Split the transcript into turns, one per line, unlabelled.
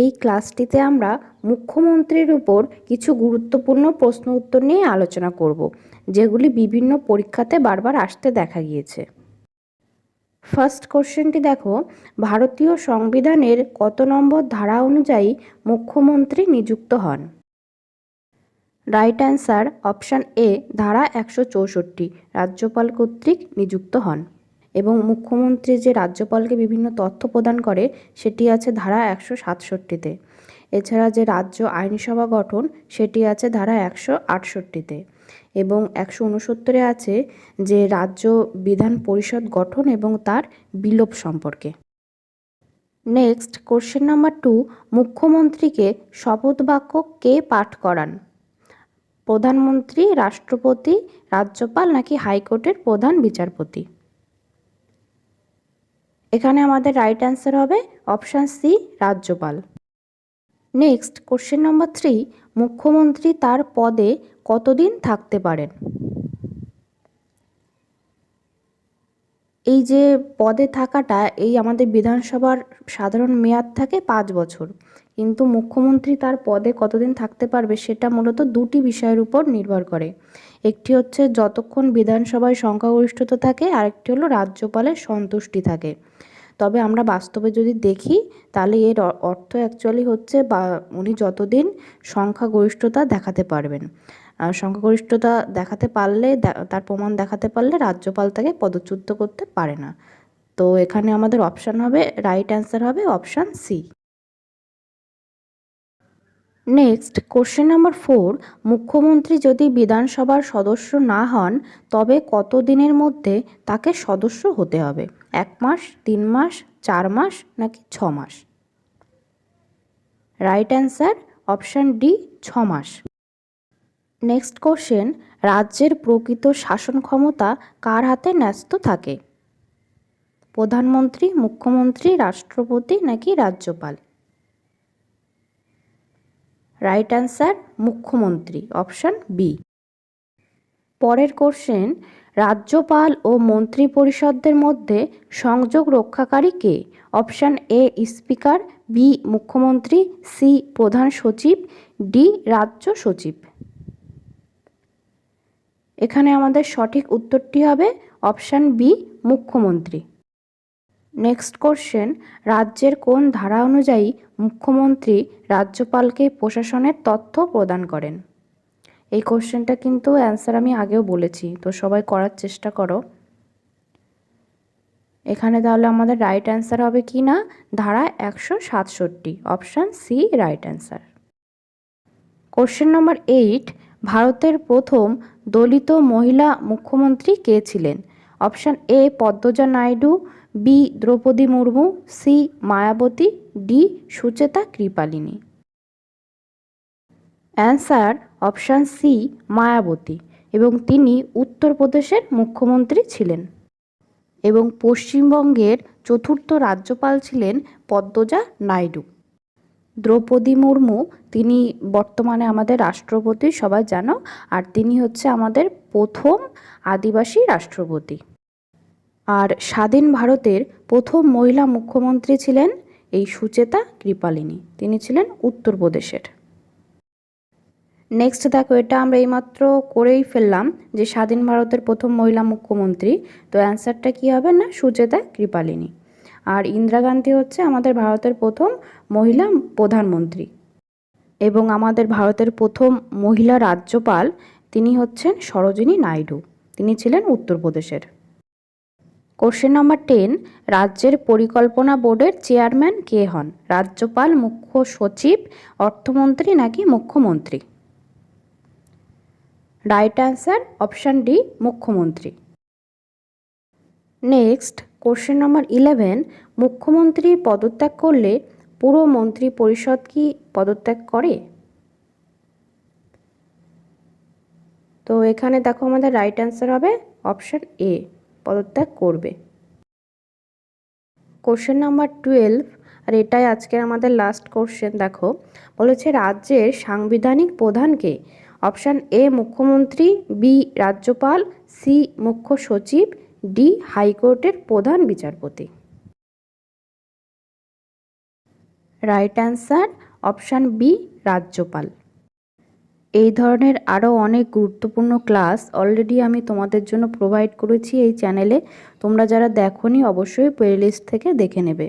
এই ক্লাসটিতে আমরা মুখ্যমন্ত্রীর উপর কিছু গুরুত্বপূর্ণ প্রশ্ন উত্তর নিয়ে আলোচনা করব, যেগুলি বিভিন্ন পরীক্ষাতে বারবার আসতে দেখা গিয়েছে। ফার্স্ট কোশ্চেনটি দেখো, ভারতীয় সংবিধানের কত নম্বর ধারা অনুযায়ী মুখ্যমন্ত্রী নিযুক্ত হন? রাইট অ্যান্সার অপশান এ, ধারা 164, রাজ্যপাল কর্তৃক নিযুক্ত হন। এবং মুখ্যমন্ত্রী যে রাজ্যপালকে বিভিন্ন তথ্য প্রদান করে সেটি আছে ধারা 167-তে। এছাড়া যে রাজ্য আইনসভা গঠন সেটি আছে ধারা 168-তে, এবং 169-এ আছে যে রাজ্য বিধান পরিষদ গঠন এবং তার বিলোপ সম্পর্কে। নেক্সট কোশ্চেন নাম্বার 2, মুখ্যমন্ত্রীকে শপথ বাক্য কে পাঠ করান? প্রধানমন্ত্রী, রাষ্ট্রপতি, রাজ্যপাল নাকি হাইকোর্টের প্রধান বিচারপতি? এখানে আমাদের রাইট অ্যান্সার হবে অপশান সি, রাজ্যপাল। নেক্সট কোশ্চেন নাম্বার 3, মুখ্যমন্ত্রী তার পদে কতদিন থাকতে পারেন? এই যে পদে থাকাটা, এই আমাদের বিধানসভার সাধারণ মেয়াদ থাকে 5 বছর, কিন্তু মুখ্যমন্ত্রী তার পদে কতদিন থাকতে পারবে সেটা মূলত দুটি বিষয়ের উপর নির্ভর করে। একটি হচ্ছে যতক্ষণ বিধানসভায় সংখ্যাগরিষ্ঠতা থাকে, আরেকটি হলো রাজ্যপালের সন্তুষ্টি থাকে। তবে আমরা বাস্তবে যদি দেখি তাহলে এর অর্থ অ্যাকচুয়ালি হচ্ছে বা উনি যতদিন সংখ্যাগরিষ্ঠতা দেখাতে পারবেন, আর সংখ্যাগরিষ্ঠতা দেখাতে পারলে, তার প্রমাণ দেখাতে পারলে রাজ্যপাল তাকে পদচ্যুত করতে পারে না। তো এখানে আমাদের অপশান হবে, রাইট অ্যান্সার হবে option C. Next question number 4, মুখ্যমন্ত্রী যদি বিধানসভার সদস্য না হন তবে কত দিনের মধ্যে তাকে সদস্য হতে হবে? 1 মাস, 3 মাস, 4 মাস নাকি 6 মাস? রাইট অ্যান্সার অপশান ডি, 6 মাস। নেক্সট কোশ্চেন, রাজ্যের প্রকৃত শাসন ক্ষমতা কার হাতে ন্যস্ত থাকে? প্রধানমন্ত্রী, মুখ্যমন্ত্রী, রাষ্ট্রপতি নাকি রাজ্যপাল? রাইট অ্যান্সার মুখ্যমন্ত্রী, অপশান বি। পরের কোশ্চেন, রাজ্যপাল ও মন্ত্রী পরিষদের মধ্যে সংযোগ রক্ষাকারী কে? অপশান এ, স্পিকার, বি, মুখ্যমন্ত্রী, সি, প্রধান সচিব, ডি, রাজ্য সচিব। এখানে আমাদের সঠিক উত্তরটি হবে অপশান বি, মুখ্যমন্ত্রী। নেক্সট কোশ্চেন, রাজ্যের কোন ধারা অনুযায়ী মুখ্যমন্ত্রী রাজ্যপালকে প্রশাসনের তথ্য প্রদান করেন? এই কোশ্চেনটা কিন্তু অ্যান্সার আমি আগেও বলেছি, তো সবাই করার চেষ্টা করো। এখানে তাহলে আমাদের রাইট অ্যান্সার হবে কি না, ধারা 167, option C, right answer. Question number 8, ভারতের প্রথম দলিত মহিলা মুখ্যমন্ত্রী কে ছিলেন? Option A, Padmaja Naidu, B, Draupadi Murmu, C, Mayawati, D, Sucheta Kripalani. Answer option C, Mayawati, এবং তিনি উত্তরপ্রদেশের মুখ্যমন্ত্রী ছিলেন। এবং পশ্চিমবঙ্গের চতুর্থ রাজ্যপাল ছিলেন পদ্মজা নাইডু। দ্রৌপদী মুর্মু, তিনি বর্তমানে আমাদের রাষ্ট্রপতি, সবাই জানো, আর তিনি হচ্ছে আমাদের প্রথম আদিবাসী রাষ্ট্রপতি। আর স্বাধীন ভারতের প্রথম মহিলা মুখ্যমন্ত্রী ছিলেন এই সুচেতা কৃপালিনী, তিনি ছিলেন উত্তরপ্রদেশের। নেক্সট দেখো, এটা আমরা এইমাত্র করেই ফেললাম যে স্বাধীন ভারতের প্রথম মহিলা মুখ্যমন্ত্রী, তো অ্যান্সারটা কী হবে না, সুচেতা কৃপালিনী। আর ইন্দিরা গান্ধী হচ্ছে আমাদের ভারতের প্রথম মহিলা প্রধানমন্ত্রী, এবং আমাদের ভারতের প্রথম মহিলা রাজ্যপাল তিনি হচ্ছেন সরোজিনী নাইডু, তিনি ছিলেন উত্তরপ্রদেশের। কোশ্চেন নাম্বার 10, রাজ্যের পরিকল্পনা বোর্ডের চেয়ারম্যান কে হন? রাজ্যপাল, মুখ্য সচিব, অর্থমন্ত্রী নাকি মুখ্যমন্ত্রী? রাইট অ্যান্সার অপশান ডি, মুখ্যমন্ত্রী। নেক্সট কোশ্চেন নম্বর 11, মুখ্যমন্ত্রী পদত্যাগ করলে পুরো মন্ত্রী পরিষদ কি পদত্যাগ করে? তো এখানে দেখো আমাদের রাইট অ্যান্সার হবে অপশান এ, পদত্যাগ করবে। কোশ্চেন নাম্বার 12, আর এটাই আজকের আমাদের লাস্ট কোশ্চেন। দেখো বলেছে রাজ্যের সাংবিধানিক প্রধানকে? অপশান এ, মুখ্যমন্ত্রী, বি, রাজ্যপাল, সি, মুখ্য সচিব, ডি, হাইকোর্টের প্রধান বিচারপতি। রাইট অ্যান্সার অপশান বি, রাজ্যপাল। এই ধরনের আরও অনেক গুরুত্বপূর্ণ ক্লাস অলরেডি আমি তোমাদের জন্য প্রোভাইড করেছি এই চ্যানেলে। তোমরা যারা দেখোনি অবশ্যই প্লেলিস্ট থেকে দেখে নেবে।